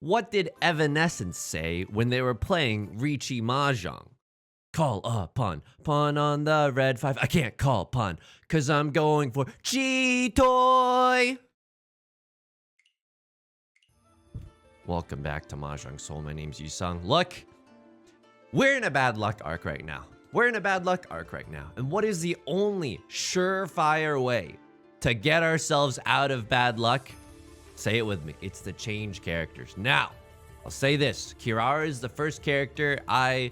What did Evanescence say when they were playing Riichi Mahjong? Call a pawn on the red 5. I can't call pawn, cause I'm going for G-Toy. Welcome back to Mahjong Soul. My name's Yusong. Look, we're in a bad luck arc right now. And what is the only surefire way to get ourselves out of bad luck? Say it with me. It's to change characters. Now, I'll say this. Kirara is the first character I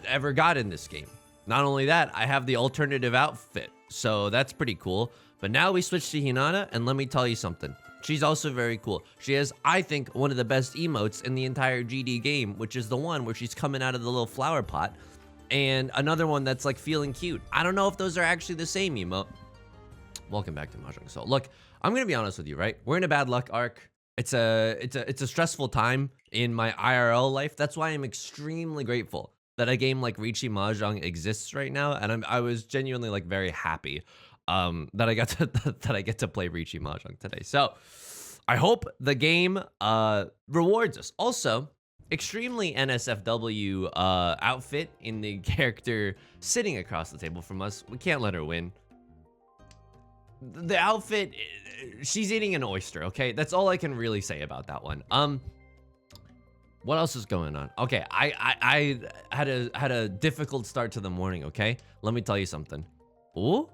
ever got in this game. Not only that, I have the alternative outfit, so that's pretty cool. But now we switch to Hinata, and let me tell you something. She's also very cool. She has, I think, one of the best emotes in the entire GD game, which is the one where she's coming out of the little flower pot, and another one that's like feeling cute. I don't know if those are actually the same emote. Welcome back to Mahjong Soul. Look, I'm gonna be honest with you, right? We're in a bad luck arc. It's a stressful time in my IRL life. That's why I'm extremely grateful that a game like Riichi Mahjong exists right now, and I was genuinely like very happy that I got to that I get to play Riichi Mahjong today. So I hope the game rewards us. Also, extremely NSFW outfit in the character sitting across the table from us. We can't let her win. The outfit, she's eating an oyster, okay? That's all I can really say about that one. What else is going on? Okay, I had a difficult start to the morning, okay? Let me tell you something. Ooh.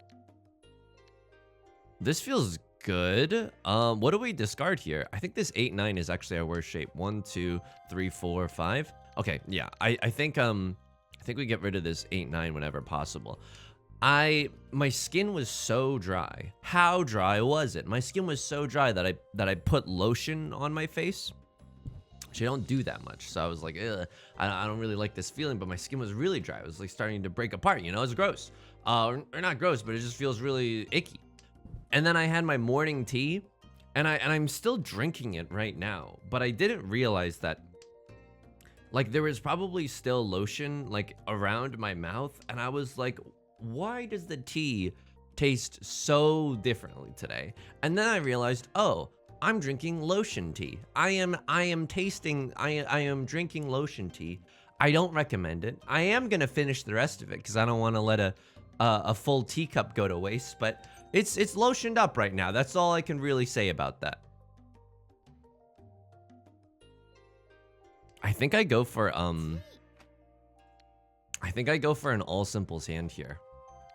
This feels good. What do we discard here? I think this 8-9 is actually our worst shape. 1, 2, 3, 4, 5. Okay, yeah. I think we get rid of this 8-9 whenever possible. My skin was so dry. How dry was it? My skin was so dry that I put lotion on my face. Actually, I don't do that much, so I was like, ugh, I don't really like this feeling, but my skin was really dry. It was like starting to break apart, you know? It's gross. Or not gross, but it just feels really icky. And then I had my morning tea, and I'm still drinking it right now, but I didn't realize that like there was probably still lotion like around my mouth, and I was like, why does the tea taste so differently today? And then I realized, oh, I'm drinking lotion tea. I am drinking lotion tea. I don't recommend it. I am gonna finish the rest of it because I don't want to let a full teacup go to waste, but it's lotioned up right now. That's all I can really say about that. I think I go for an all simples hand here.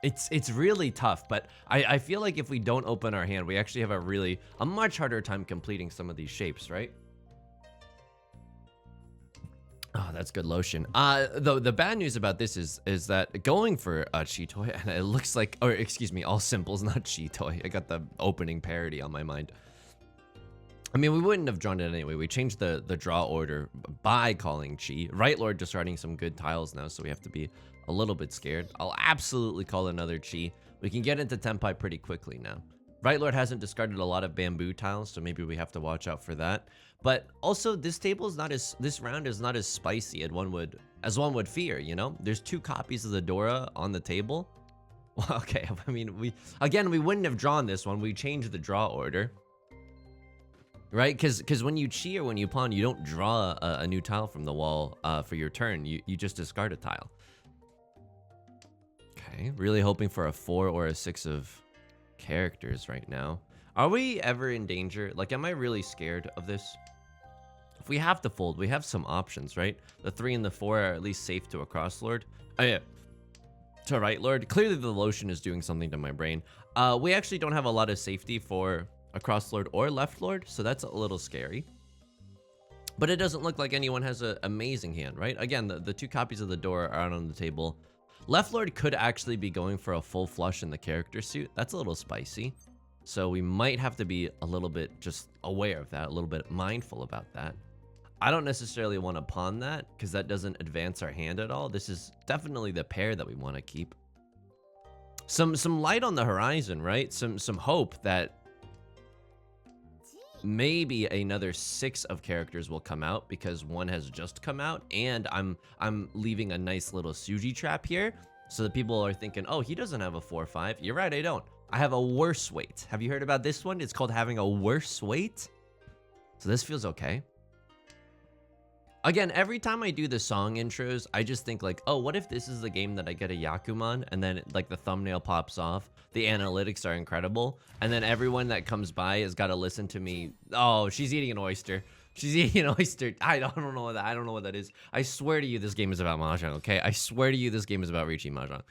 It's really tough, but I feel like if we don't open our hand, we actually have a much harder time completing some of these shapes, right? Oh, that's good lotion. The bad news about this is that going for a Chi-Toy, and it looks like, or excuse me, all simples, not Chi-Toy. I got the opening parody on my mind. I mean, we wouldn't have drawn it anyway. We changed the draw order by calling Chi. Right Lord discarding some good tiles now, so we have to be a little bit scared. I'll absolutely call another Chi. We can get into Tenpai pretty quickly now. Right Lord hasn't discarded a lot of bamboo tiles, so maybe we have to watch out for that. But also, this round is not as spicy as one would fear, you know? There's 2 copies of the Dora on the table. Well, okay, I mean, we wouldn't have drawn this one. We changed the draw order. Right? Because when you Chi or when you pawn, you don't draw a new tile from the wall for your turn. You just discard a tile. Okay, really hoping for a 4 or a 6 of characters right now. Are we ever in danger? Like, am I really scared of this? If we have to fold, we have some options, right? The 3 and the 4 are at least safe to a cross lord. Oh yeah, to right lord. Clearly the lotion is doing something to my brain. We actually don't have a lot of safety for a cross lord or left lord, so that's a little scary. But it doesn't look like anyone has an amazing hand, right? Again, the 2 copies of the door are out on the table. Left lord could actually be going for a full flush in the character suit. That's a little spicy. So we might have to be a little bit just aware of that, a little bit mindful about that. I don't necessarily want to pawn that because that doesn't advance our hand at all. This is definitely the pair that we want to keep. Some light on the horizon, right? Some hope that maybe another 6 of characters will come out because 1 has just come out, and I'm leaving a nice little Suji trap here so that people are thinking, oh, he doesn't have a 4-5. You're right, I don't. I have a worse weight. Have you heard about this one? It's called having a worse weight. So this feels okay. Again, every time I do the song intros, I just think like, oh, what if this is the game that I get a Yakuman and then like the thumbnail pops off, the analytics are incredible, and then everyone that comes by has got to listen to me. Oh, she's eating an oyster. She's eating an oyster. I don't know what that. I don't know what that is. I swear to you, this game is about Mahjong. Okay, I swear to you, this game is about Riichi Mahjong.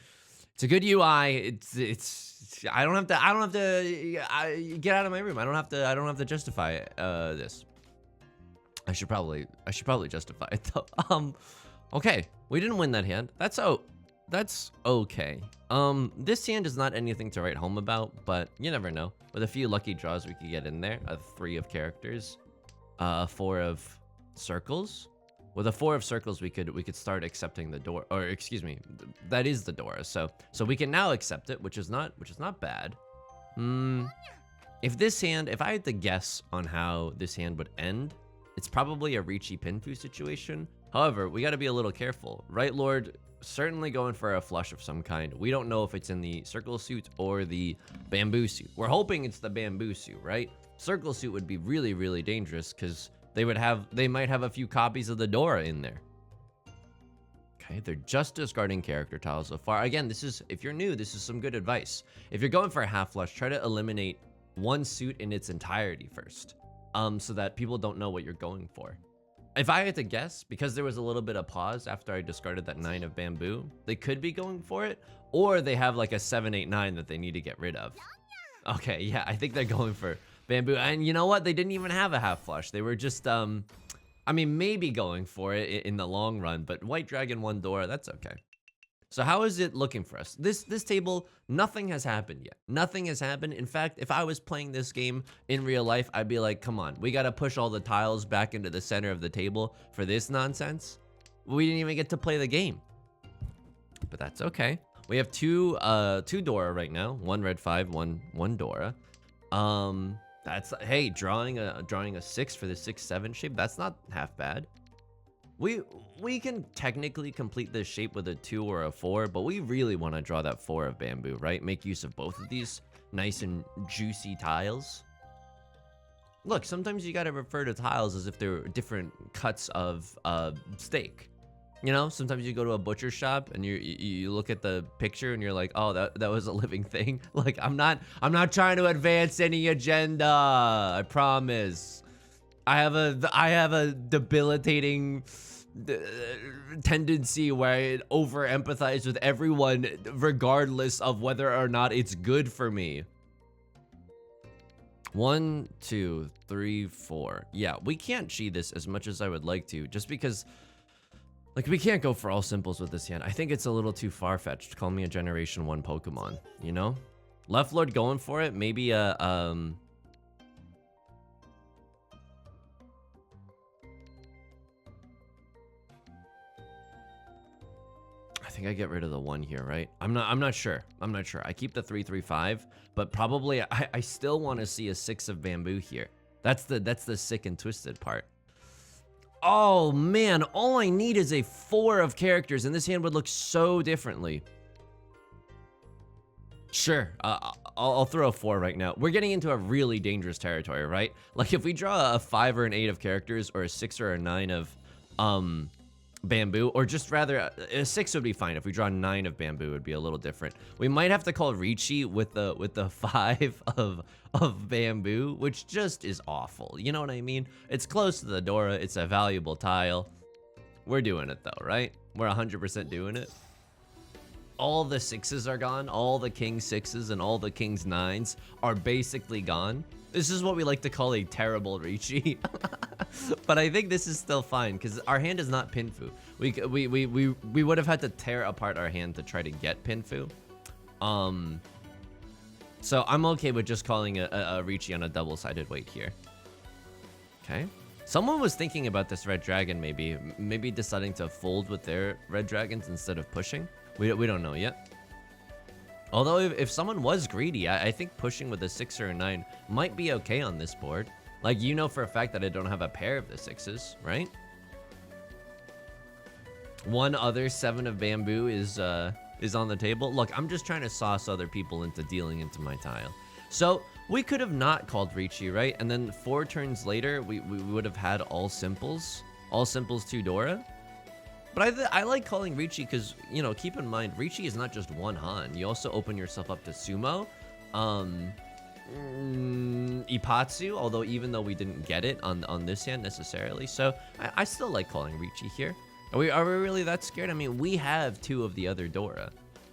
It's a good UI. It's. I don't have to get out of my room. I don't have to justify this. I should probably justify it though. Okay, we didn't win that hand. That's okay. This hand is not anything to write home about, but you never know. With a few lucky draws, we could get in there. A 3 of characters, 4 of circles. With a 4 of circles, we could start accepting the door, or excuse me, that is the door. So we can now accept it, which is not bad. If I had to guess on how this hand would end, it's probably a Riichi Pinfu situation. However, we got to be a little careful. Right Lord certainly going for a flush of some kind. We don't know if it's in the circle suit or the bamboo suit. We're hoping it's the bamboo suit, right? Circle suit would be really, really dangerous because they might have a few copies of the Dora in there. Okay, they're just discarding character tiles so far. Again, if you're new, this is some good advice. If you're going for a half flush, try to eliminate one suit in its entirety first. So that people don't know what you're going for. If I had to guess, because there was a little bit of pause after I discarded that 9 of bamboo, they could be going for it, or they have like a 7, 8, 9 that they need to get rid of. Okay, yeah, I think they're going for bamboo. And you know what? They didn't even have a half flush. They were just, I mean, maybe going for it in the long run, but White Dragon 1 Dora, that's okay. So how is it looking for us? This table, nothing has happened yet. Nothing has happened. In fact, if I was playing this game in real life, I'd be like, come on, we got to push all the tiles back into the center of the table for this nonsense. We didn't even get to play the game. But that's okay. We have two Dora right now. 1 red 5, one Dora. That's, hey, drawing a 6 for the 6-7 shape. That's not half bad. We can technically complete this shape with a 2 or a 4, but we really want to draw that 4 of bamboo, right? Make use of both of these nice and juicy tiles. Look, sometimes you gotta refer to tiles as if they're different cuts of steak. You know, sometimes you go to a butcher shop and you look at the picture and you're like, oh, that was a living thing. Like, I'm not trying to advance any agenda. I promise. I have a debilitating tendency where I over empathize with everyone regardless of whether or not it's good for me. 1, 2, 3, 4. Yeah, we can't cheat this as much as I would like to, just because like we can't go for all simples with this hand. I think it's a little too far-fetched. Call me a generation 1 Pokemon, you know? Left Lord going for it, maybe a I think I get rid of the 1 here, right? I'm not sure. I keep the 3, 3, 5, but probably I still want to see a 6 of bamboo here. That's the sick and twisted part. Oh man, all I need is a 4 of characters, and this hand would look so differently. Sure, I'll throw a 4 right now. We're getting into a really dangerous territory, right? Like if we draw a 5 or an 8 of characters, or a 6 or a 9 of bamboo, or just rather a 6 would be fine. If we draw 9 of bamboo, it would be a little different. We might have to call Riichi with the 5 of bamboo, which just is awful. You know what I mean? It's close to the Dora. It's a valuable tile. We're doing it though, right? We're 100% doing it. All the 6s are gone. All the king 6s and all the king's 9s are basically gone. This is what we like to call a terrible Riichi. But I think this is still fine because our hand is not Pinfu. We would have had to tear apart our hand to try to get Pinfu. So I'm okay with just calling a Riichi on a double-sided weight here. Okay. Someone was thinking about this red dragon maybe deciding to fold with their red dragons instead of pushing. We don't know yet. Although if someone was greedy, I think pushing with a 6 or a 9 might be okay on this board. Like, you know for a fact that I don't have a pair of the 6s, right? One other 7 of bamboo is on the table. Look, I'm just trying to sauce other people into dealing into my tile. So we could have not called Riichi, right? And then 4 turns later, we would have had all simples. All simples 2 Dora. But I like calling Riichi because, you know, keep in mind, Riichi is not just one Han. You also open yourself up to Sumo. Ipatsu, although even though we didn't get it on this hand necessarily. So I still like calling Riichi here. Are we really that scared? I mean, we have 2 of the other Dora.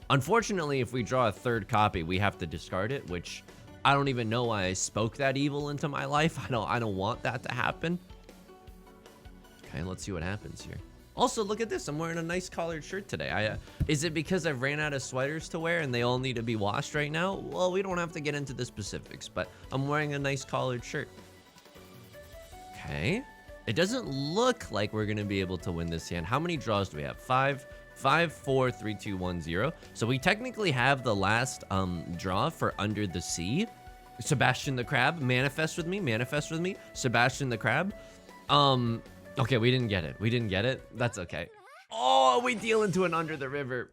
Unfortunately, if we draw a 3rd copy, we have to discard it, which I don't even know why I spoke that evil into my life. I don't want that to happen. Okay, let's see what happens here. Also, look at this. I'm wearing a nice collared shirt today. Is it because I've ran out of sweaters to wear and they all need to be washed right now? Well, we don't have to get into the specifics, but I'm wearing a nice collared shirt. Okay. It doesn't look like we're going to be able to win this hand. How many draws do we have? 5, 5, 4, 3, 2, 1, 0. So we technically have the last draw for Under the Sea. Sebastian the Crab, manifest with me, manifest with me. Sebastian the Crab. Okay, we didn't get it. We didn't get it. That's okay. Oh, we deal into an Under the River.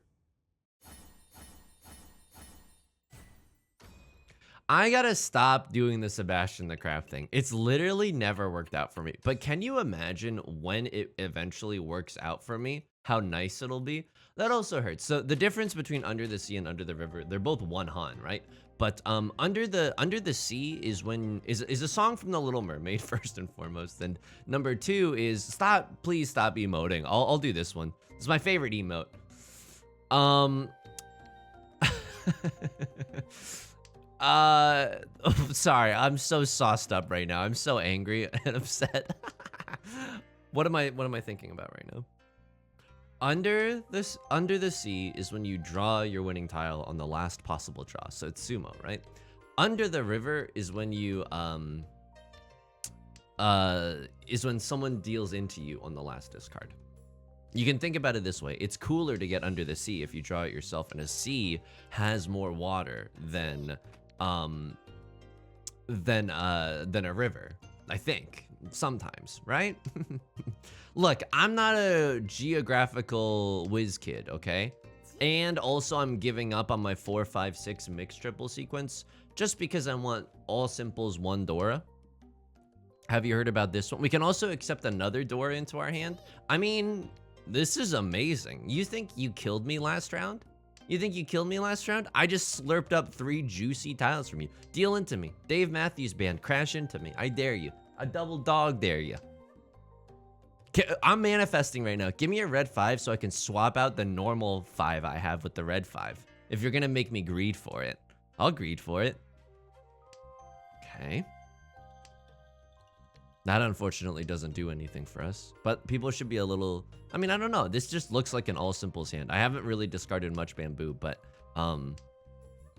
I gotta stop doing the Sebastian the Crab thing. It's literally never worked out for me. But can you imagine when it eventually works out for me, how nice it'll be? That also hurts. So the difference between Under the Sea and Under the River, they're both one Han, right? But Under the Sea is a song from The Little Mermaid first and foremost, and number 2 is please stop emoting. I'll do this one. It's my favorite emote. Sorry, I'm so sauced up right now. I'm so angry and upset. What am I thinking about right now? Under the Sea is when you draw your winning tile on the last possible draw. So it's sumo, right? Under the River is when you is when someone deals into you on the last discard. You can think about it this way. It's cooler to get Under the Sea if you draw it yourself, and a sea has more water than a river, I think. Sometimes, right? Look, I'm not a geographical whiz kid, okay? And also I'm giving up on my 4, 5, 6 mixed triple sequence just because I want all simples 1 Dora. Have you heard about this one? We can also accept another Dora into our hand. I mean, this is amazing. You think you killed me last round? You think you killed me last round? I just slurped up 3 juicy tiles from you. Deal into me. Dave Matthews Band, crash into me. I dare you. A double dog dare you. I'm manifesting right now. Give me a red 5 so I can swap out the normal 5 I have with the red 5. If you're gonna make me greed for it, I'll greed for it. Okay. That unfortunately doesn't do anything for us, but people should be a little, I mean, I don't know. This just looks like an all simples hand. I haven't really discarded much bamboo, but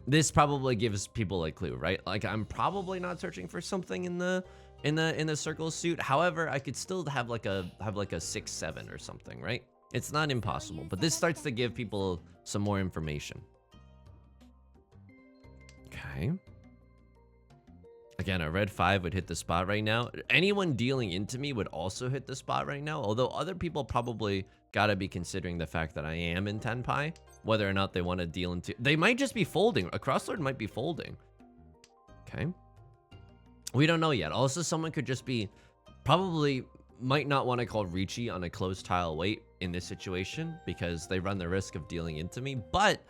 this probably gives people a clue, right? Like, I'm probably not searching for something in the circle suit. However, I could still have like a 6-7 or something, right? It's not impossible, but this starts to give people some more information. Okay. Again, a red 5 would hit the spot right now. Anyone dealing into me would also hit the spot right now, although other people probably gotta be considering the fact that I am in Tenpai, whether or not they want to deal into. They might just be folding. A crosslord might be folding. Okay. We don't know yet. Also, someone could just be, probably might not want to call Riichi on a closed tile wait in this situation because they run the risk of dealing into me. But,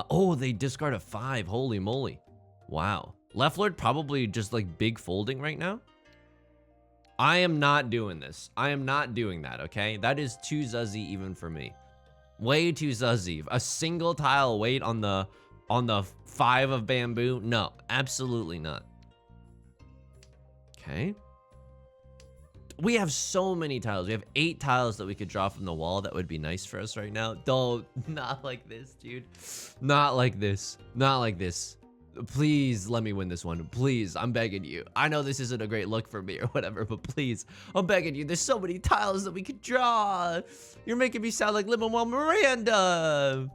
oh, they discard a 5. Holy moly. Wow. Left Lord probably just like big folding right now. I am not doing this. I am not doing that, okay? That is too zuzzy even for me. Way too zuzzy. A single tile wait on the 5 of bamboo? No, absolutely not. Okay. We have so many tiles. We have 8 tiles that we could draw from the wall that would be nice for us right now. Don't, not like this, dude. Not like this. Not like this. Please let me win this one. Please, I'm begging you. I know this isn't a great look for me or whatever, but please, I'm begging you. There's so many tiles that we could draw. You're making me sound like Lin-Manuel Miranda.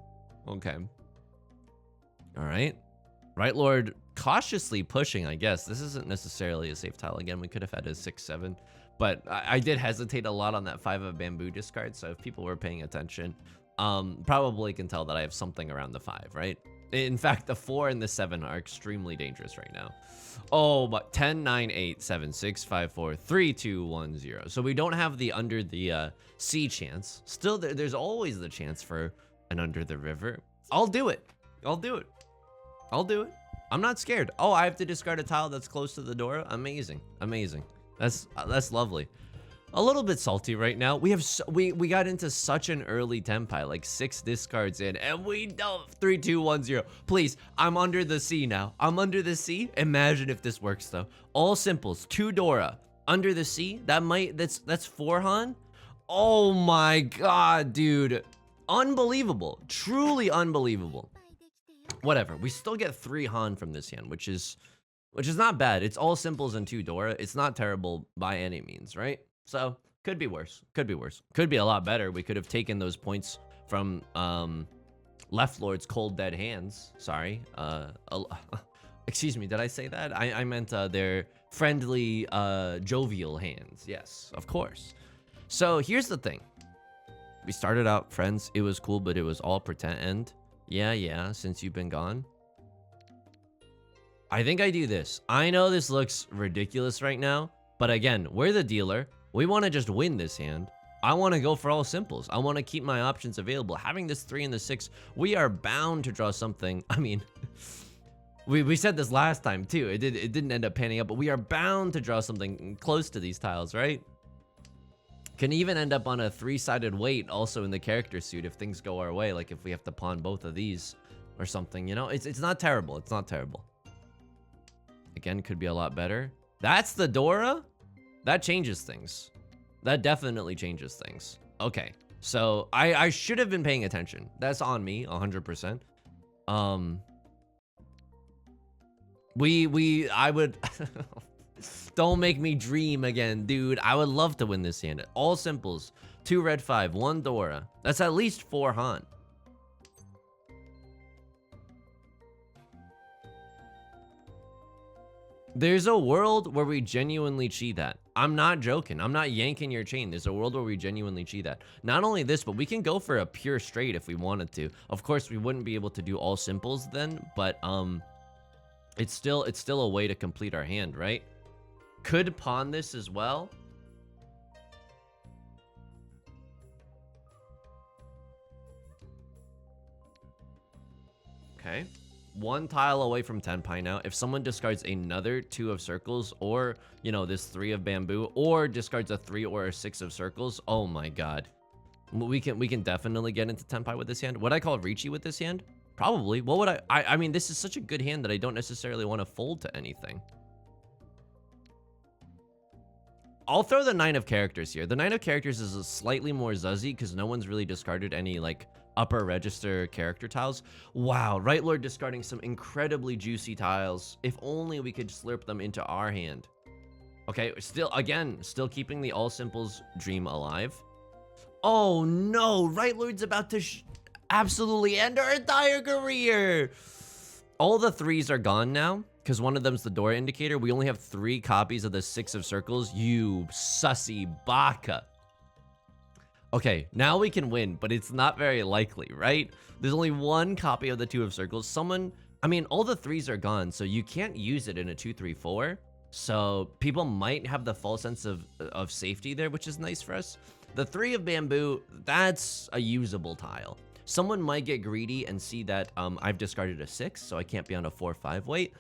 Okay. All right. Right Lord cautiously pushing, I guess. This isn't necessarily a safe tile. Again, we could have had a 6-7, but I did hesitate a lot on that 5 of bamboo discard. So if people were paying attention, probably can tell that I have something around the 5, right? In fact, the 4 and the 7 are extremely dangerous right now. Oh, but 10, 9, 8, 7, 6, 5, 4, 3, 2, 1, 0. So we don't have the under the sea chance. Still, there's always the chance for an under the river. I'll do it. I'll do it. I'll do it. I'm not scared. Oh, I have to discard a tile that's close to the door. Amazing. Amazing. That's lovely. A little bit salty right now. We have we got into such an early tempai, like 6 discards in, and we don't. 3, 2, 1, 0. Please, I'm under the sea now. I'm under the sea. Imagine if this works though. All simples. 2 Dora. Under the sea. That's 4 Han. Oh my god, dude. Unbelievable. Truly unbelievable. Whatever. We still get 3 Han from this hand, which is not bad. It's all simples and 2 Dora. It's not terrible by any means, right? So, could be worse. Could be worse. Could be a lot better. We could have taken those points from Left Lord's Cold Dead Hands. Sorry. Excuse me, did I say that? I meant their friendly, jovial hands. Yes, of course. So, here's the thing. We started out friends. It was cool, but it was all pretend. Yeah, since you've been gone. I think I do this. I know this looks ridiculous right now, but again, we're the dealer. We want to just win this hand. I want to go for all simples. I want to keep my options available. Having this 3 and the 6, we are bound to draw something. I mean, we said this last time too. It didn't end up panning out, but we are bound to draw something close to these tiles, right? Can even end up on a 3-sided weight also in the character suit if things go our way, like if we have to pawn both of these or something, you know? It's not terrible. It's not terrible. Again, could be a lot better. That's the Dora? That changes things. That definitely changes things. Okay, so I should have been paying attention. That's on me, 100%. I would... Don't make me dream again, dude. I would love to win this hand. All simples. 2 red 5, 1 Dora. That's at least 4 Han. There's a world where we genuinely cheat that. I'm not joking. I'm not yanking your chain. There's a world where we genuinely cheat that. Not only this, but we can go for a pure straight if we wanted to. Of course, we wouldn't be able to do all simples then, but it's still a way to complete our hand, right? Could pawn this as well. Okay. 1 tile away from Tenpai now. If someone discards another 2 of circles, or, you know, this 3 of bamboo, or discards a 3 or a 6 of circles, oh my god. We can definitely get into Tenpai with this hand. Would I call Riichi with this hand? Probably. What would I mean, this is such a good hand that I don't necessarily want to fold to anything. I'll throw the 9 of characters here. The 9 of characters is a slightly more zuzzy because no one's really discarded any, like, upper register character tiles. Wow, Right Lord discarding some incredibly juicy tiles. If only we could slurp them into our hand. Okay, still keeping the all simples dream alive. Oh no, Right Lord's about to absolutely end our entire career. All the 3s are gone now, because one of them's the door indicator. We only have 3 copies of the 6 of circles. You sussy baka. Okay, now we can win, but it's not very likely, right? There's only 1 copy of the 2 of circles. I mean, all the 3s are gone, so you can't use it in a 2-3-4. So people might have the false sense of safety there, which is nice for us. The 3 of bamboo, that's a usable tile. Someone might get greedy and see that I've discarded a 6, so I can't be on a 4-5 weight.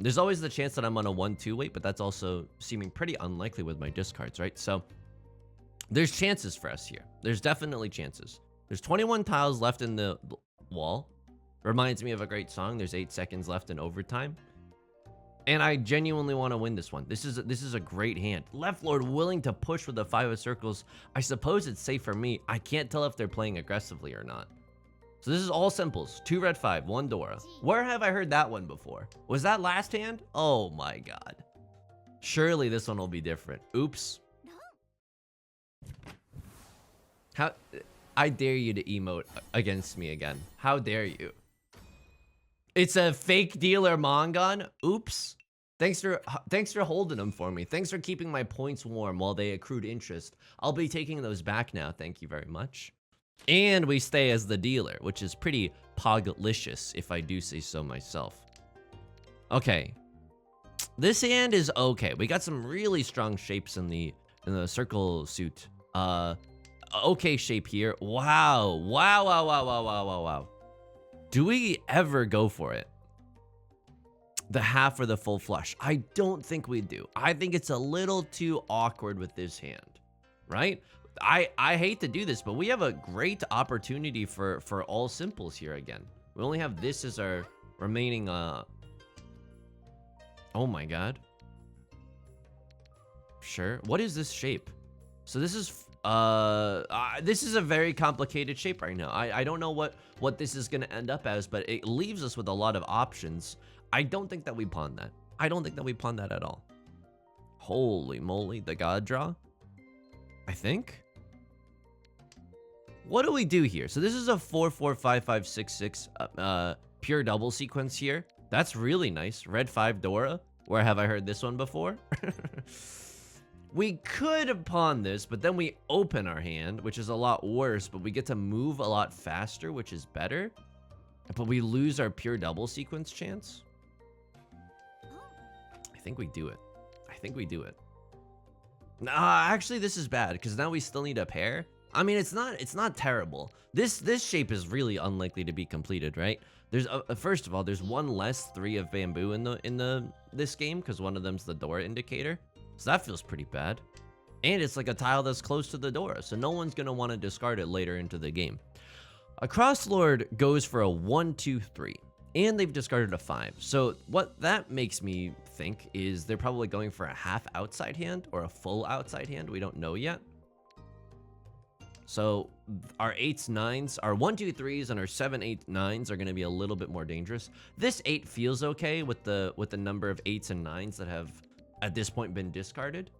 There's always the chance that I'm on a 1-2 weight, but that's also seeming pretty unlikely with my discards, right? So there's chances for us here. There's definitely chances. There's 21 tiles left in the wall. Reminds me of a great song. There's 8 seconds left in overtime. And I genuinely want to win this one. This is a great hand. Left Lord willing to push with the 5 of circles. I suppose it's safe for me. I can't tell if they're playing aggressively or not. So this is all simples. 2 red 5, 1 Dora. Where have I heard that one before? Was that last hand? Oh my god. Surely this one will be different. Oops. How... I dare you to emote against me again. How dare you? It's a fake dealer Mongon. Oops. Thanks for holding them for me. Thanks for keeping my points warm while they accrued interest. I'll be taking those back now. Thank you very much. And we stay as the dealer, which is pretty poglicious, if I do say so myself. Okay. This hand is okay. We got some really strong shapes in the circle suit. Okay shape here. Wow. Wow, wow, wow, wow, wow, wow, wow. Do we ever go for it? The half or the full flush? I don't think we do. I think it's a little too awkward with this hand, right? I hate to do this, but we have a great opportunity for all simples here again. We only have this as our remaining, oh my god. Sure. What is this shape? So this is a very complicated shape right now. I don't know what this is gonna end up as, but it leaves us with a lot of options. I don't think that we pawn that. I don't think that we pawn that at all. Holy moly, the god draw? I think. What do we do here? So this is a 4-4-5-5-6-6 pure double sequence here. That's really nice. Red 5 Dora. Where have I heard this one before? We could pawn this, but then we open our hand, which is a lot worse, but we get to move a lot faster, which is better. But we lose our pure double sequence chance. I think we do it. I think we do it. Nah, actually, this is bad, because now we still need a pair. I mean, it's not terrible. This shape is really unlikely to be completed, right? There's first of all, there's one less 3 of bamboo in this game, because one of them's the door indicator. So that feels pretty bad. And it's like a tile that's close to the door, so no one's gonna want to discard it later into the game. A Crosslord goes for a 1-2-3, and they've discarded a 5. So what that makes me think is they're probably going for a half outside hand or a full outside hand. We don't know yet. So our 8s, 9s, our 1-2-3s, and our 7-8, 9s are going to be a little bit more dangerous. This 8 feels okay with the number of 8s and 9s that have at this point been discarded.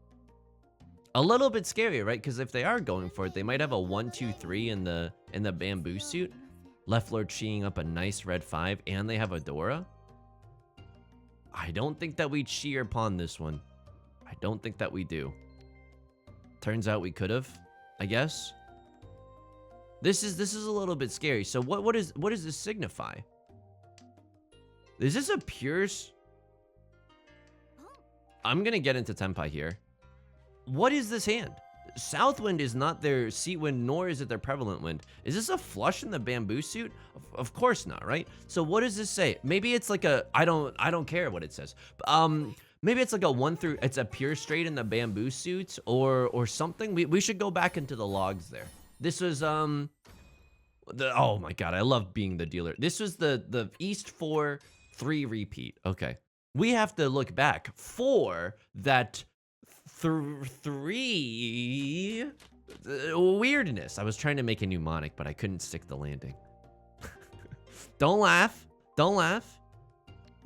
A little bit scary, right? Because if they are going for it, they might have a 1-2-3 in the bamboo suit. Left Lord Chiing up a nice red 5, and they have a Dora. I don't think that we'd Chi or pawn this one. I don't think that we do. Turns out we could have, I guess. This is a little bit scary. So what does this signify? Is this a pure? I'm gonna get into Tenpai here. What is this hand? Southwind is not their seat wind, nor is it their prevalent wind. Is this a flush in the bamboo suit? Of course not, right? So what does this say? Maybe it's like a I don't care what it says. Maybe it's like a 1 through. It's a pure straight in the bamboo suit or something. We should go back into the logs there. This was oh my god, I love being the dealer. This was the East 4 3 repeat. Okay, we have to look back for that 3 weirdness. I was trying to make a mnemonic, but I couldn't stick the landing. Don't laugh. Don't laugh.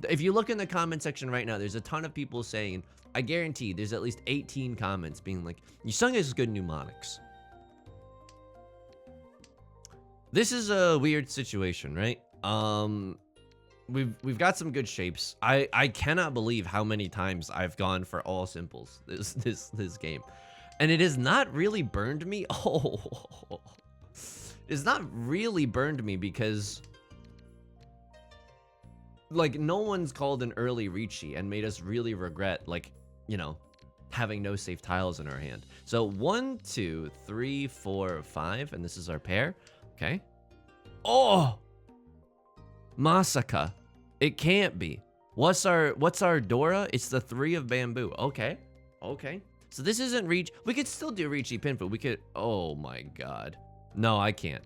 If you look in the comment section right now, there's a ton of people saying, I guarantee there's at least 18 comments being like, Yusong has good mnemonics. This is a weird situation, right? We've got some good shapes. I cannot believe how many times I've gone for all simples this game. And it has not really burned me. Oh, it's not really burned me because like no one's called an early Riichi and made us really regret, like, you know, having no safe tiles in our hand. So 1, 2, 3, 4, 5, and this is our pair. Okay. Oh, Masaka. It can't be. What's our Dora? It's the 3 of bamboo. Okay. Okay. So this isn't Riichi. We could still do Riichi Pinfu. We could. Oh my god. No, I can't.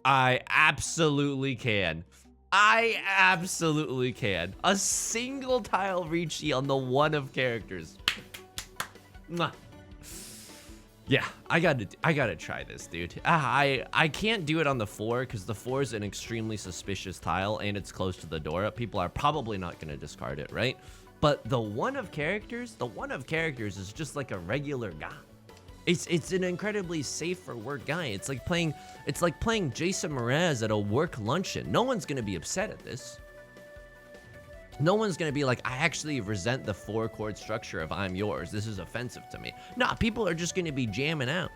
I absolutely can. I absolutely can. A single tile Riichi on the 1 of characters. Mwah. Yeah, I gotta try this, dude. I can't do it on the 4 because the 4 is an extremely suspicious tile and it's close to the Dora. People are probably not gonna discard it, right? But the 1 of characters is just like a regular guy. It's an incredibly safe for work guy. It's like playing Jason Mraz at a work luncheon. No one's gonna be upset at this. No one's gonna be like, I actually resent the 4 chord structure of I'm yours. This is offensive to me. Nah, people are just gonna be jamming out.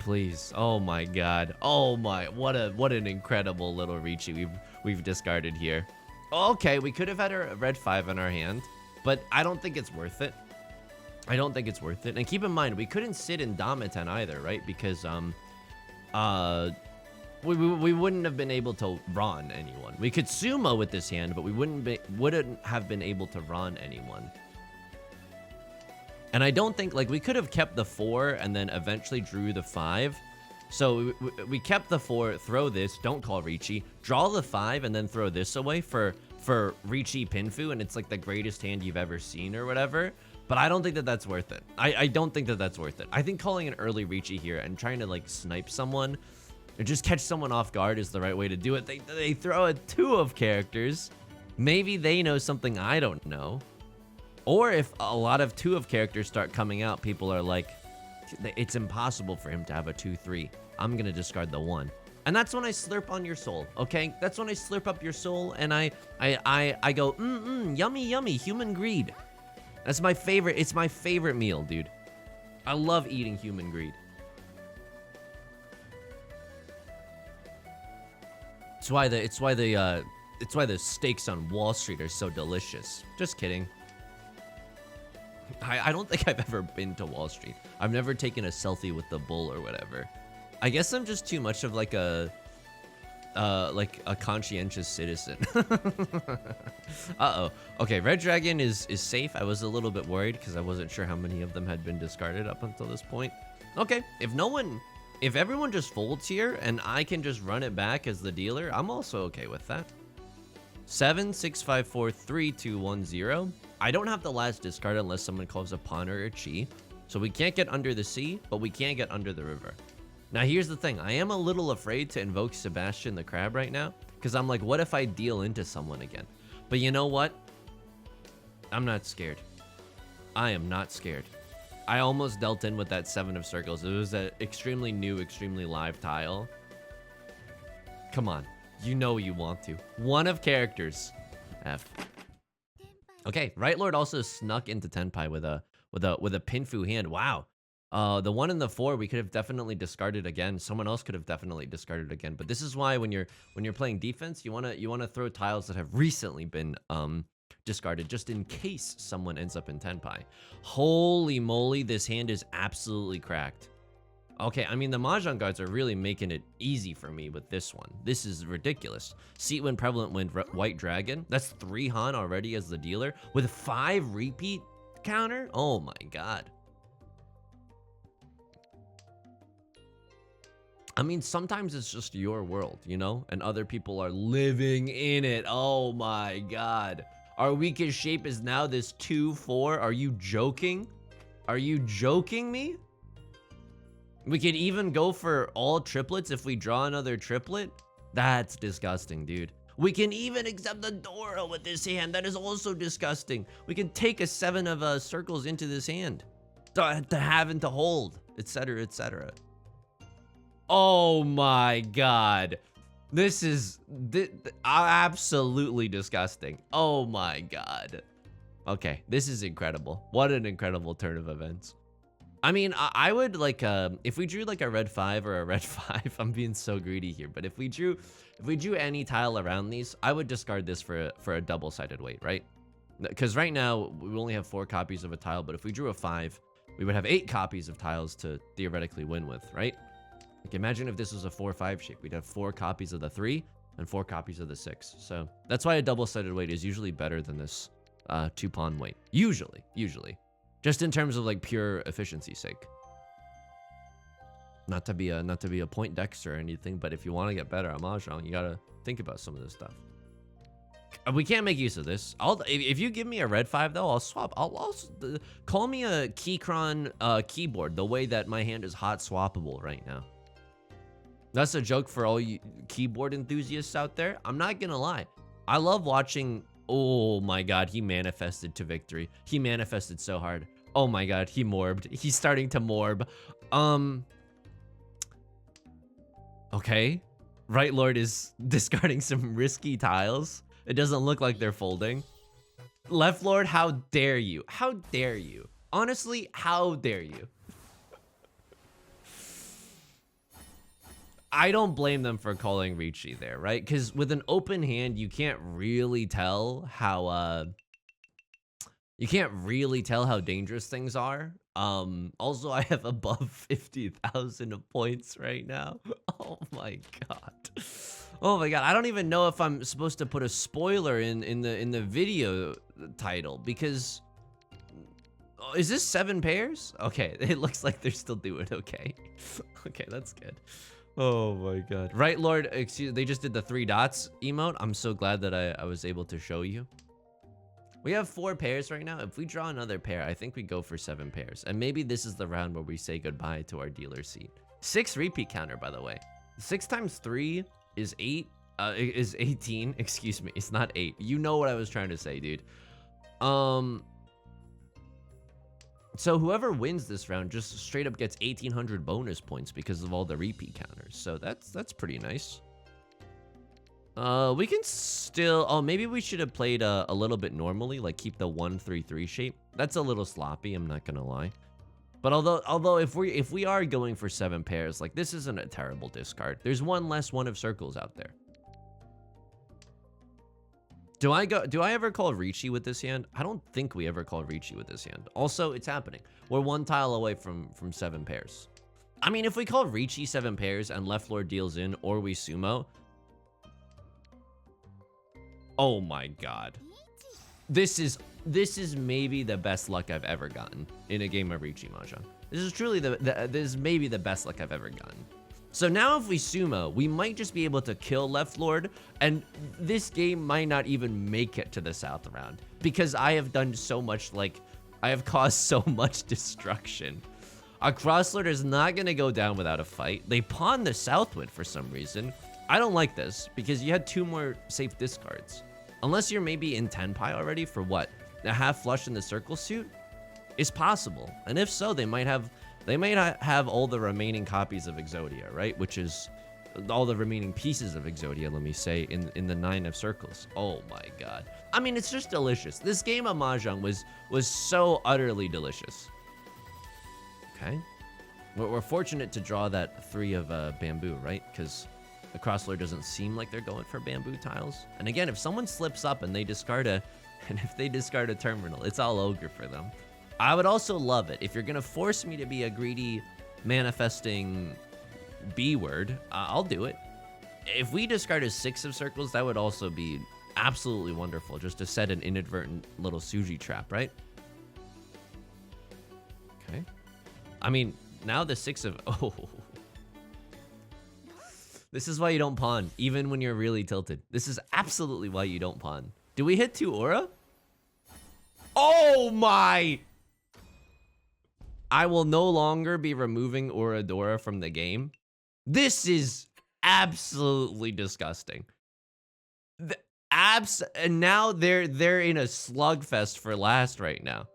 please. Oh my god. Oh my, what an incredible little Riichi we've discarded here. Okay, we could have had a red 5 in our hand, but I don't think it's worth it. I don't think it's worth it. And keep in mind, we couldn't sit in Dameten either, right? Because we wouldn't have been able to Ron anyone. We could sumo with this hand, but we wouldn't have been able to Ron anyone. And I don't think, like, we could have kept the 4 and then eventually drew the 5. So we kept the 4, throw this, don't call Riichi, draw the 5, and then throw this away for Riichi Pinfu, and it's like the greatest hand you've ever seen or whatever. But I don't think that that's worth it. I don't think that that's worth it. I think calling an early Riichi here and trying to, like, snipe someone or just catch someone off guard is the right way to do it. They throw a 2 of characters. Maybe they know something I don't know. Or if a lot of 2 of characters start coming out, people are like, it's impossible for him to have a 2-3. I'm going to discard the 1. And that's when I slurp on your soul, okay? That's when I slurp up your soul and I go, yummy, yummy, human greed. That's my favorite. It's my favorite meal, dude. I love eating human greed. It's why the steaks on Wall Street are so delicious. Just kidding. I don't think I've ever been to Wall Street. I've never taken a selfie with the bull or whatever. I guess I'm just too much of like a conscientious citizen. Uh-oh. Okay, Red Dragon is safe. I was a little bit worried because I wasn't sure how many of them had been discarded up until this point. Okay, if everyone just folds here and I can just run it back as the dealer, I'm also okay with that. 7, 6, 5, 4, 3, 2, 1, 0. I don't have the last discard unless someone calls a pawn or a chi. So we can't get under the sea, but we can get under the river. Now here's the thing. I am a little afraid to invoke Sebastian the Crab right now. Because I'm like, what if I deal into someone again? But you know what? I'm not scared. I am not scared. I almost dealt in with that 7 of circles. It was an extremely new, extremely live tile. Come on. You know you want to. 1 of characters. F. Okay, Right Lord also snuck into Tenpai with a Pinfu hand. Wow. The 1 and the 4 we could have definitely discarded again. Someone else could have definitely discarded again. But this is why when you're playing defense, you wanna throw tiles that have recently been discarded just in case someone ends up in Tenpai. Holy moly, this hand is absolutely cracked. Okay, I mean, the Mahjong guards are really making it easy for me with this one. This is ridiculous. Seat Wind, Prevalent Wind, White Dragon. That's 3 Han already as the dealer. With 5 repeat counter? Oh my god. I mean, sometimes it's just your world, you know? And other people are living in it. Oh my god. Our weakest shape is now this 2-4. Are you joking? Are you joking me? We could even go for all triplets if we draw another triplet. That's disgusting, dude. We can even accept the Dora with this hand. That is also disgusting. We can take a 7 of circles into this hand to have and to hold, etc., etc. Oh my god. This is absolutely disgusting. Oh my god. Okay, this is incredible. What an incredible turn of events. I mean, I would like if we drew like a red 5 or a red 5, I'm being so greedy here, but if we drew any tile around these, I would discard this for a double-sided weight, right? Because right now we only have 4 copies of a tile, but if we drew a 5, we would have 8 copies of tiles to theoretically win with, right? Like imagine if this was a 4-5 shape, we'd have 4 copies of the 3 and 4 copies of the 6. So that's why a double-sided weight is usually better than this 2-pawn weight. Usually. Just in terms of like pure efficiency's sake. Not to be a point dexter or anything, but if you want to get better at Mahjong, you gotta think about some of this stuff. We can't make use of this. If you give me a red 5 though, I'll swap. I'll call me a Keychron keyboard, the way that my hand is hot swappable right now. That's a joke for all you keyboard enthusiasts out there. I'm not gonna lie. I love watching. Oh my god, he manifested to victory. He manifested so hard. Oh my god, he morbed. He's starting to morb. Okay. Right Lord is discarding some risky tiles. It doesn't look like they're folding. Left Lord, how dare you? How dare you? Honestly, how dare you? I don't blame them for calling Riichi there, right? Because with an open hand, you can't really tell how dangerous things are. Also, I have above 50,000 points right now. Oh my god. Oh my god. I don't even know if I'm supposed to put a spoiler in the video title, because is this 7 pairs? Okay, it looks like they're still doing okay. Okay, that's good. Oh my god. Right, Lord, excuse, they just did the 3 dots emote. I'm so glad that I was able to show you. We have 4 pairs right now. If we draw another pair, I think we go for 7 pairs. And maybe this is the round where we say goodbye to our dealer seat. 6 repeat counter, by the way. 6 times 3 is 8. Is 18. Excuse me. It's not 8. You know what I was trying to say, dude. So whoever wins this round just straight up gets 1,800 bonus points because of all the repeat counters. So that's pretty nice. We can still, oh, maybe we should have played a little bit normally, like keep the 1-3-3 shape. That's a little sloppy, I'm not gonna lie. But although if we are going for 7 pairs, like this isn't a terrible discard. There's one less one of circles out there. Do I ever call Riichi with this hand? I don't think we ever call Riichi with this hand. Also, it's happening. We're 1 tile away from 7 pairs. I mean, if we call Riichi 7 pairs and left lord deals in, or we sumo. Oh my god. This is maybe the best luck I've ever gotten in a game of Riichi Mahjong. This is truly this is maybe the best luck I've ever gotten. So now if we sumo, we might just be able to kill left lord, and this game might not even make it to the south round because I have done so much, like, I have caused so much destruction. Our crosslord is not gonna go down without a fight. They pawned the southward for some reason. I don't like this because you had 2 more safe discards. Unless you're maybe in 10 pie already for what? A half flush in the circle suit? It's possible. And if so, they might have all the remaining copies of Exodia, right? Which is all the remaining pieces of Exodia, let me say, in the 9 of circles. Oh my god. I mean, it's just delicious. This game of Mahjong was so utterly delicious. Okay. We're fortunate to draw that 3 of bamboo, right? Because the crosslord doesn't seem like they're going for bamboo tiles. And again, if someone slips up and they discard a terminal, it's all ogre for them. I would also love it if you're gonna force me to be a greedy, manifesting B word. I'll do it. If we discard a 6 of circles, that would also be absolutely wonderful, just to set an inadvertent little Suji trap, right? Okay. I mean, now the 6 of This is why you don't pawn, even when you're really tilted. This is absolutely why you don't pawn. Do we hit 2 aura? Oh my! I will no longer be removing Oradora from the game. This is absolutely disgusting. And now they're in a slugfest for last right now.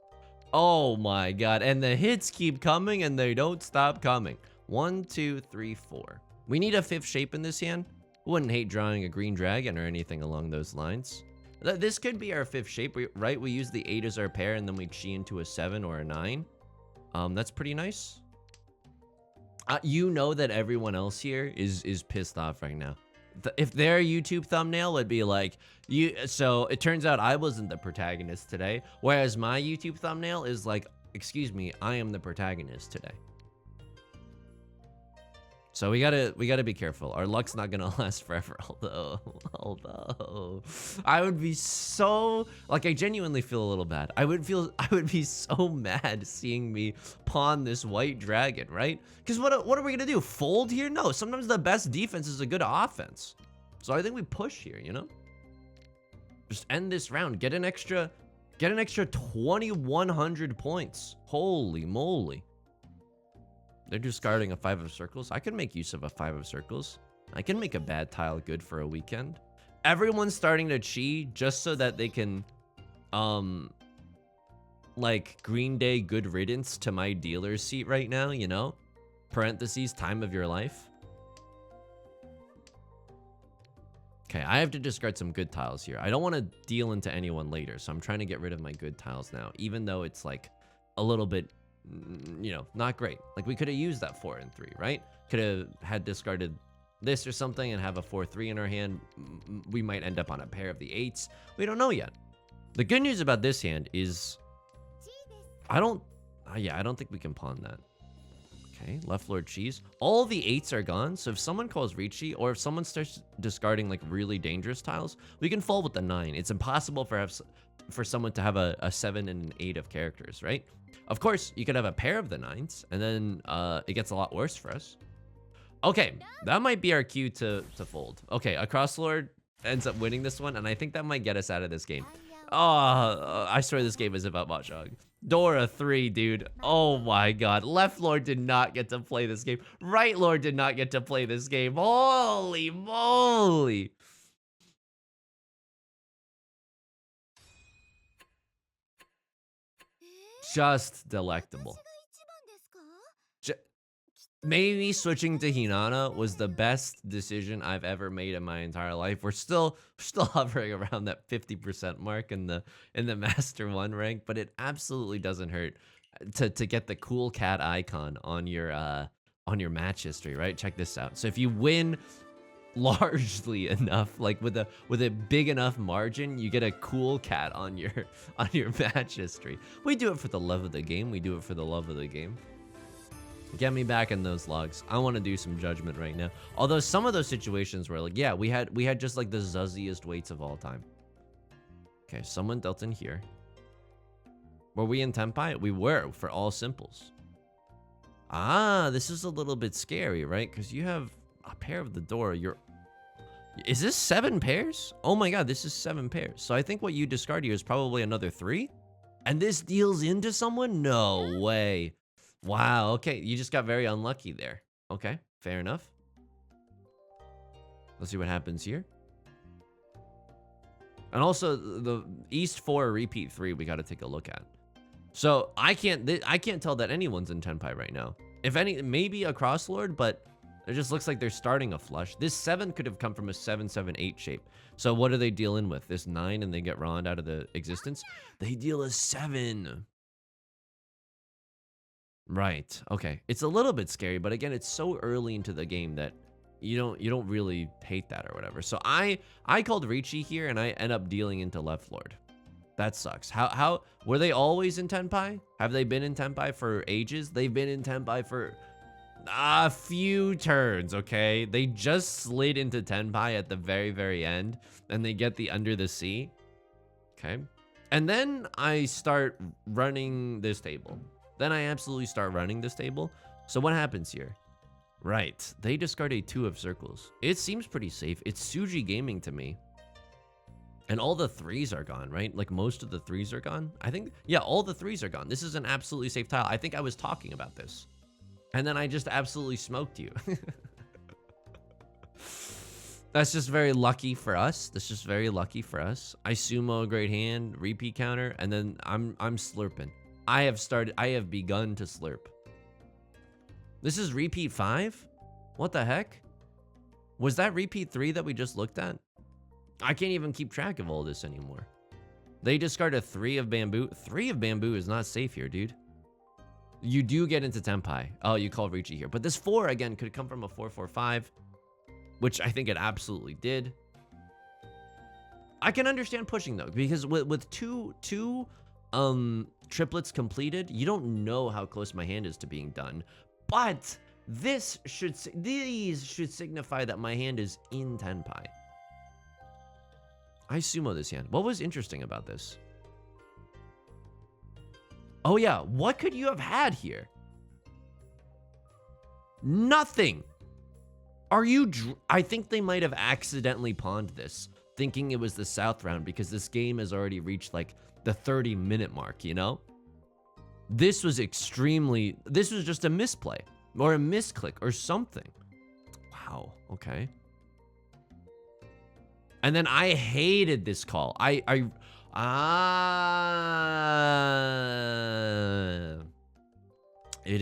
Oh my god, and the hits keep coming and they don't stop coming. 1, 2, 3, 4. We need a 5th shape in this hand. Wouldn't hate drawing a green dragon or anything along those lines. This could be our 5th shape, right? We use the 8 as our pair and then we chi into a 7 or a 9. That's pretty nice. You know that everyone else here is pissed off right now. If their YouTube thumbnail would be like, so it turns out I wasn't the protagonist today, whereas my YouTube thumbnail is like, excuse me, I am the protagonist today. So we gotta be careful. Our luck's not gonna last forever, although I would be so, like, I genuinely feel a little bad. I would be so mad seeing me pawn this white dragon, right? Because what are we gonna do? Fold here? No, sometimes the best defense is a good offense. So I think we push here, you know? Just end this round. Get an extra 2,100 points. Holy moly. They're discarding a 5 of circles. I can make use of a 5 of circles. I can make a bad tile good for a weekend. Everyone's starting to chi just so that they can, like, Green Day good riddance to my dealer's seat right now, you know? Parentheses, time of your life. Okay, I have to discard some good tiles here. I don't want to deal into anyone later, so I'm trying to get rid of my good tiles now, even though it's, like, a little bit, you know, not great. Like, we could have used that 4 and 3, right? Could have had discarded this or something and have a 4-3 in our hand. We might end up on a pair of the 8s. We don't know yet. The good news about this hand is I don't think we can pawn that. Okay, left lord cheese. All the 8s are gone, so if someone calls Riichi, or if someone starts discarding like really dangerous tiles, we can fall with the 9. It's impossible for someone to have a 7 and an 8 of characters, right? Of course, you could have a pair of the 9s, and then it gets a lot worse for us. Okay, that might be our cue to fold. Okay, a crosslord ends up winning this one, and I think that might get us out of this game. Oh, I swear this game is about Mahjong. Dora 3, dude. Oh my god. Left lord did not get to play this game. Right lord did not get to play this game. Holy moly. Just delectable. Maybe switching to Hinata was the best decision I've ever made in my entire life. We're still hovering around that 50% mark in the Master 1 rank, but it absolutely doesn't hurt to get the cool cat icon on your match history, right? Check this out. So if you win largely enough, like with a big enough margin, you get a cool cat on your match history. We do it for the love of the game. We do it for the love of the game. Get me back in those logs. I want to do some judgment right now. Although some of those situations were like, yeah, we had just like the zuzziest weights of all time. Okay, someone dealt in here. Were we in Tenpai? We were for all simples. Ah, this is a little bit scary, right? Because you have a pair of the door. Is this 7 pairs? Oh my god, this is 7 pairs. So I think what you discard here is probably another 3. And this deals into someone? No way. Wow, okay, you just got very unlucky there. Okay, fair enough. Let's see what happens here. And also, the East 4 repeat 3 we got to take a look at. So I can't tell that anyone's in Tenpai right now. If any, maybe a crosslord, but it just looks like they're starting a flush. This 7 could have come from a 7-7-8 shape. So what are they dealing with? This 9 and they get Rond out of the existence? They deal a 7. Right. Okay. It's a little bit scary, but again, it's so early into the game that you don't really hate that or whatever. So I called Riichi here and I end up dealing into left lord. That sucks. How were they always in Tenpai? Have they been in Tenpai for ages? They've been in Tenpai for a few turns, okay? They just slid into Tenpai at the very, very end and they get the under the sea. Okay. And then I start running this table. Then I absolutely start running this table. So what happens here? Right, they discard a 2 of circles. It seems pretty safe. It's Suji Gaming to me. And all the 3s are gone, right? Like most of the 3s are gone. I think, yeah, all the 3s are gone. This is an absolutely safe tile. I think I was talking about this. And then I just absolutely smoked you. That's just very lucky for us. That's just very lucky for us. I sumo a great hand, repeat counter, and then I'm slurping. I have begun to slurp. This is repeat 5? What the heck? Was that repeat 3 that we just looked at? I can't even keep track of all this anymore. They discard a 3 of bamboo. 3 of bamboo is not safe here, dude. You do get into Tenpai. Oh, you call Riichi here. But this 4, again, could come from a 4-4-5, which I think it absolutely did. I can understand pushing, though, because with two triplets completed, you don't know how close my hand is to being done. But these should signify that my hand is in Tenpai. I sumo this hand. What was interesting about this? Oh yeah, what could you have had here? Nothing. Are you? I think they might have accidentally pawned this, thinking it was the South round because this game has already reached like the 30-minute mark, you know? This was just a misplay or a misclick or something. Wow, okay. And then I hated this call. It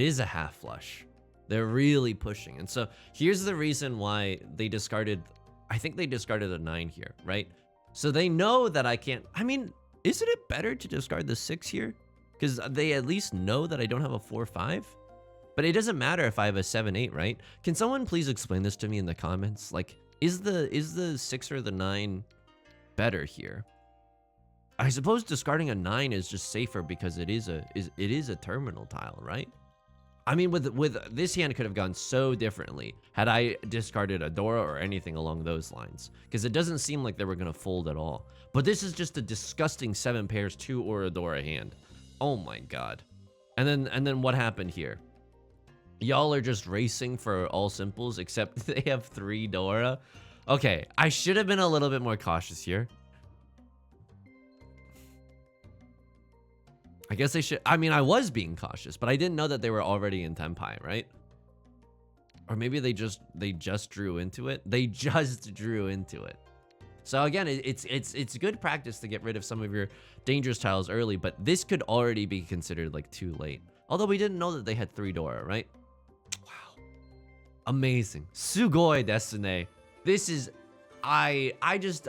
is a half flush. They're really pushing. And so here's the reason why they discarded, I think they discarded a 9 here, right? So they know that I can't, I mean, isn't it better to discard the 6 here? Because they at least know that I don't have a 4-5. But it doesn't matter if I have a 7-8, right? Can someone please explain this to me in the comments? Like, is the 6 or the 9 better here? I suppose discarding a 9 is just safer because it is a terminal tile, right? I mean, with this hand could have gone so differently had I discarded a Dora or anything along those lines, because it doesn't seem like they were gonna fold at all. But this is just a disgusting 7 pairs 2 or a Dora hand. Oh my god. And then what happened here? Y'all are just racing for all simples except they have 3 Dora. Okay, I should have been a little bit more cautious here. I guess I should. I mean, I was being cautious, but I didn't know that they were already in Tenpai, right? Or maybe they just drew into it. They just drew into it. So again, it's good practice to get rid of some of your dangerous tiles early, but this could already be considered like too late. Although we didn't know that they had 3 Dora, right? Wow, amazing, sugoi desu. This is, I just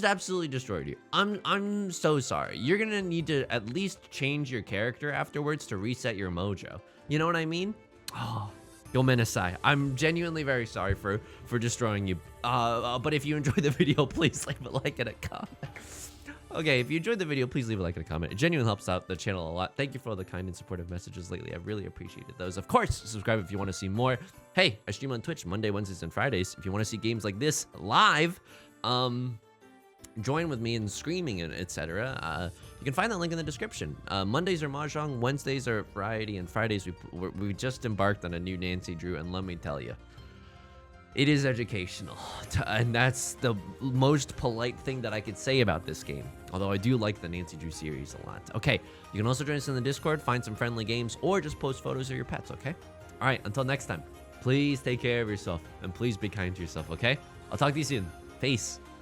absolutely destroyed you. I'm so sorry. You're gonna need to at least change your character afterwards to reset your mojo. You know what I mean? Oh, gomenasai. I'm genuinely very sorry for destroying you. But if you enjoyed the video, please leave a like and a comment. Okay, if you enjoyed the video, please leave a like and a comment. It genuinely helps out the channel a lot. Thank you for all the kind and supportive messages lately. I've really appreciated those. Of course, subscribe if you want to see more. Hey, I stream on Twitch Monday, Wednesdays, and Fridays. If you want to see games like this live, join with me in screaming and etc. You can find that link in the description. Mondays are Mahjong, Wednesdays are Variety, and Fridays we just embarked on a new Nancy Drew, and let me tell you, it is educational, and that's the most polite thing that I could say about this game. Although I do like the Nancy Drew series a lot. Okay, you can also join us in the Discord, find some friendly games, or just post photos of your pets, okay? All right, until next time, please take care of yourself, and please be kind to yourself, okay? I'll talk to you soon. Peace.